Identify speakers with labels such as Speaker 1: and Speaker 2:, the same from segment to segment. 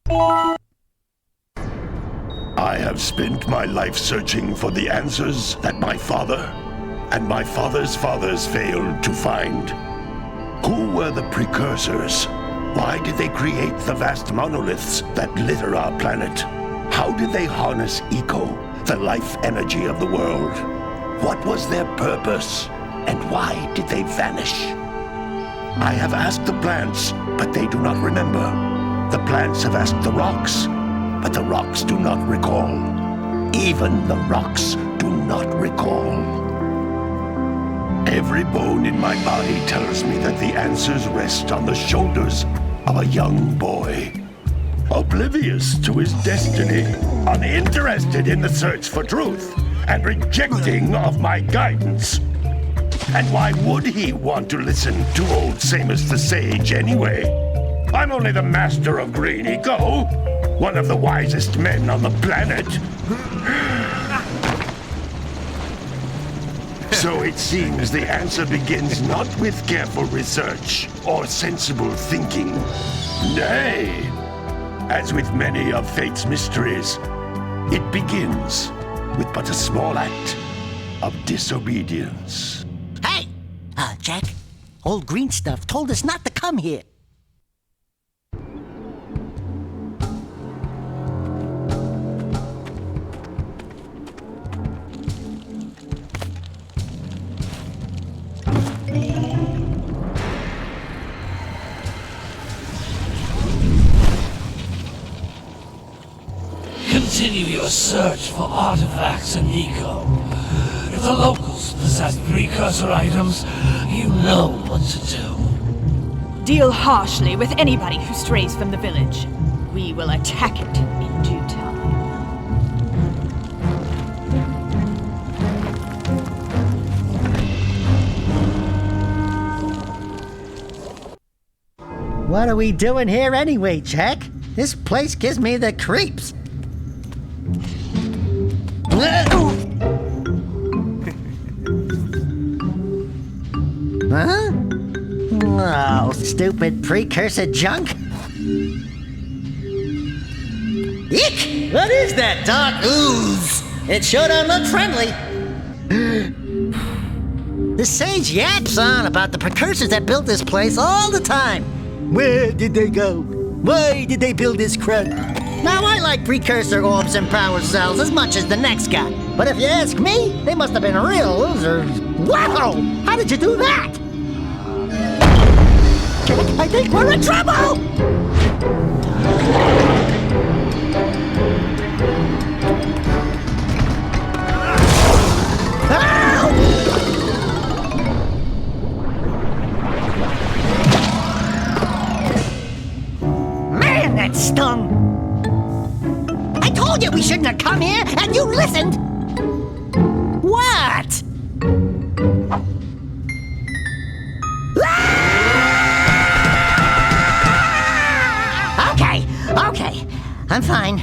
Speaker 1: I have spent my life searching for the answers that my father and my father's fathers failed to find. Who were the precursors? Why did they create the vast monoliths that litter our planet? How did they harness eco, the life energy of the world? What was their purpose? And why did they vanish? I have asked the plants, but they do not remember. The plants have asked the rocks, but the rocks do not recall. Even the rocks do not recall. Every bone in my body tells me that the answers rest on the shoulders of a young boy. Oblivious to his destiny, uninterested in the search for truth, and rejecting of my guidance. And why would he want to listen to old Samus the Sage anyway? I'm only the master of green eco, one of the wisest men on the planet. So it seems the answer begins not with careful research or sensible thinking. Nay, as with many of fate's mysteries, it begins with but a small act of disobedience.
Speaker 2: Hey! Jak, old green stuff told us not to come here.
Speaker 3: Continue your search for artifacts and eco. If the locals possess precursor items, you know what to do.
Speaker 4: Deal harshly with anybody who strays from the village. We will attack it in due time.
Speaker 2: What are we doing here anyway, Jak? This place gives me the creeps. Huh? Oh, stupid precursor junk. Eek! What is that dark ooze? It sure don't look friendly. The sage yaps on about the precursors that built this place all the time. Where did they go? Why did they build this crud? Now, I like precursor orbs and power cells as much as the next guy. But if you ask me, they must have been real losers. Wow! How did you do that? I think we're in trouble! Man, that stung! I told you we shouldn't have come here, and you listened! What? Okay. I'm fine.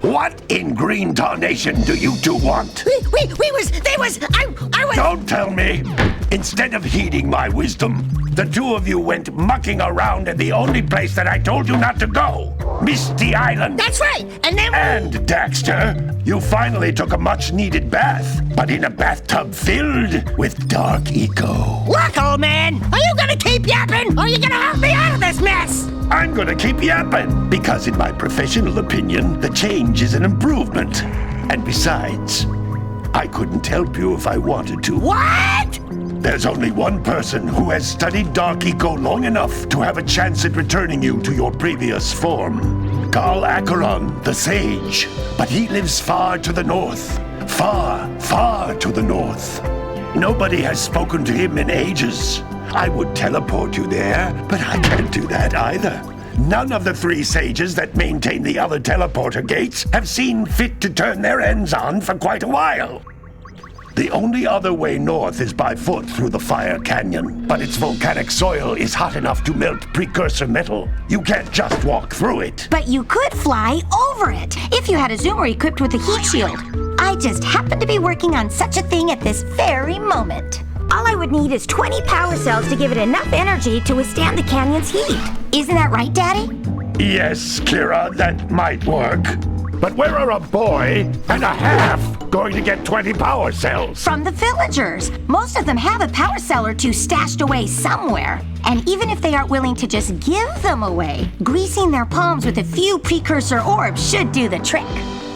Speaker 1: What in green tarnation do you two want?
Speaker 2: I was...
Speaker 1: Don't tell me! Instead of heeding my wisdom, the two of you went mucking around in the only place that I told you not to go. Misty Island.
Speaker 2: That's right, and then...
Speaker 1: And, Daxter, you finally took a much-needed bath, but in a bathtub filled with dark eco.
Speaker 2: Look, old man, are you gonna keep yapping, or are you gonna help me out of this mess?
Speaker 1: I'm gonna keep yapping, because in my professional opinion, the change is an improvement. And besides, I couldn't help you if I wanted to.
Speaker 2: What?
Speaker 1: There's only one person who has studied Dark Eco long enough to have a chance at returning you to your previous form. Carl Acheron, the Sage. But he lives far to the north. Far to the north. Nobody has spoken to him in ages. I would teleport you there, but I can't do that either. None of the three sages that maintain the other teleporter gates have seen fit to turn their ends on for quite a while. The only other way north is by foot through the Fire Canyon, but its volcanic soil is hot enough to melt precursor metal. You can't just walk through it.
Speaker 5: But you could fly over it if you had a zoomer equipped with a heat shield. I just happen to be working on such a thing at this very moment. All I would need is 20 power cells to give it enough energy to withstand the canyon's heat. Isn't that right, Daddy?
Speaker 1: Yes, Kira, that might work. But where are a boy and a half going to get 20 power cells?
Speaker 5: From the villagers. Most of them have a power cell or two stashed away somewhere. And even if they aren't willing to just give them away, greasing their palms with a few precursor orbs should do the trick.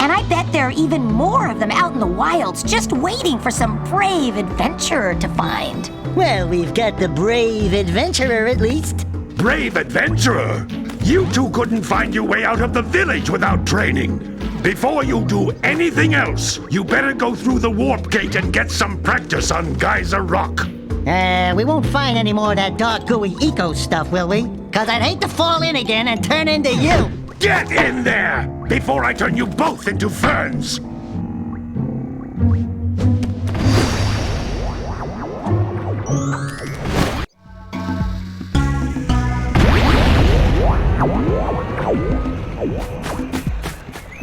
Speaker 5: And I bet there are even more of them out in the wilds just waiting for some brave adventurer to find.
Speaker 2: Well, we've got the brave adventurer at least.
Speaker 1: Brave adventurer? You two couldn't find your way out of the village without training. Before you do anything else, you better go through the warp gate and get some practice on Geyser Rock.
Speaker 2: We won't find any more of that dark gooey eco stuff, will we? 'Cause I'd hate to fall in again and turn into you.
Speaker 1: Get in there before I turn you both into ferns.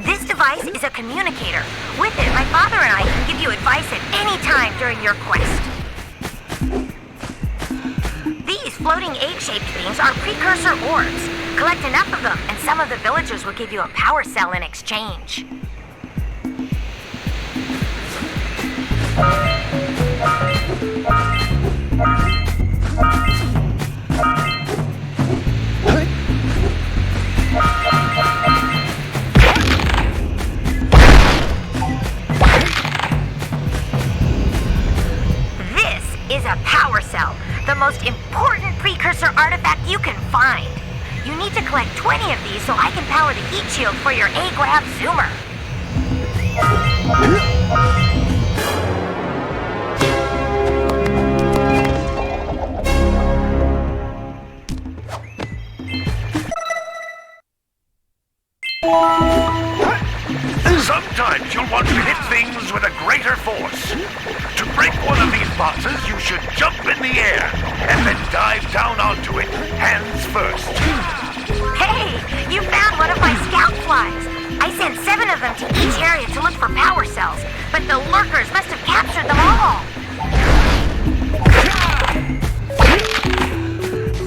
Speaker 5: This device is a communicator. With it, my father and I can give you advice at any time during your quest. These floating egg-shaped things are precursor orbs. Collect enough of them, and some of the villagers will give you a power cell in exchange. This is a power cell, the most important precursor artifact you can find. You need to collect 20 of these so I can power the heat shield for your A-Grab zoomer.
Speaker 1: Sometimes you'll want to hit things with a greater force. To break one of these boxes, you should jump in the air and then dive down onto it, hands first.
Speaker 5: Hey, you found one of my scout flies. I sent 7 of them to each area to look for power cells, but the lurkers must have captured them all.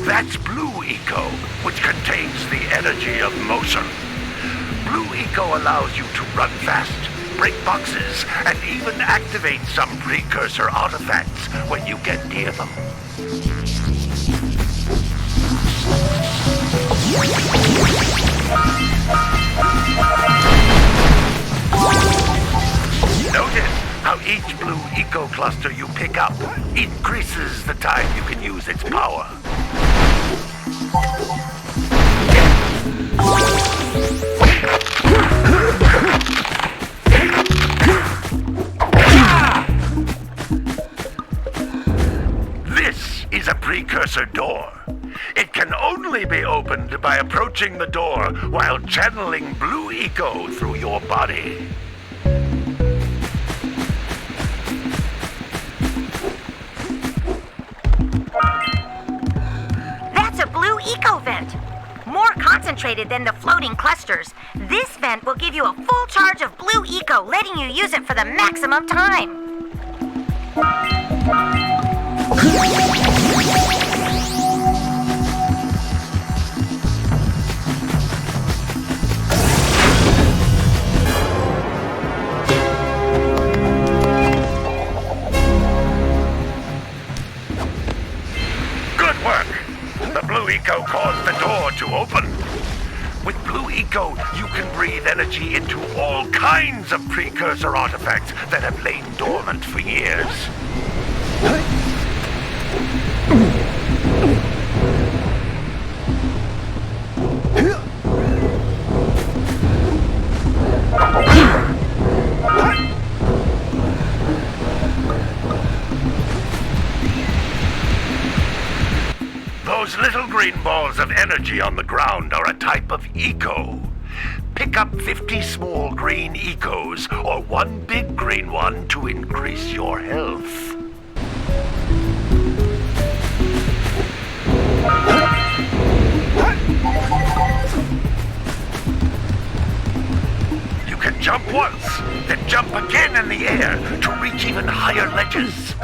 Speaker 1: That's Blue Eco, which contains the energy of motion. Blue Eco allows you to run fast, break boxes, and even activate some precursor artifacts when you get near them. Notice how each Blue Eco cluster you pick up increases the time you can use its power. This is a precursor door. It can only be opened by approaching the door while channeling Blue Eco through your body.
Speaker 5: That's a Blue Eco vent. More concentrated than the floating clusters. This vent will give you a full charge of Blue Eco, letting you use it for the maximum time.
Speaker 1: Good work! The Blue Eco caused the door to open. With Blue Eco, you can breathe energy into all kinds of precursor artifacts that have lain dormant for years. Those little green balls of energy on the ground are a type of eco. Pick up 50 small green ecos, or one big green one to increase your health. You can jump once, then jump again in the air to reach even higher ledges.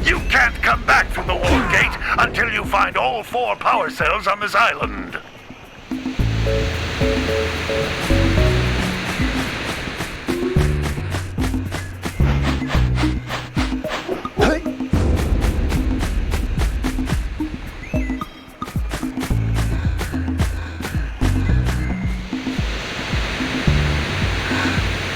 Speaker 1: You can't come back from the wall gate until you find all 4 power cells on this island.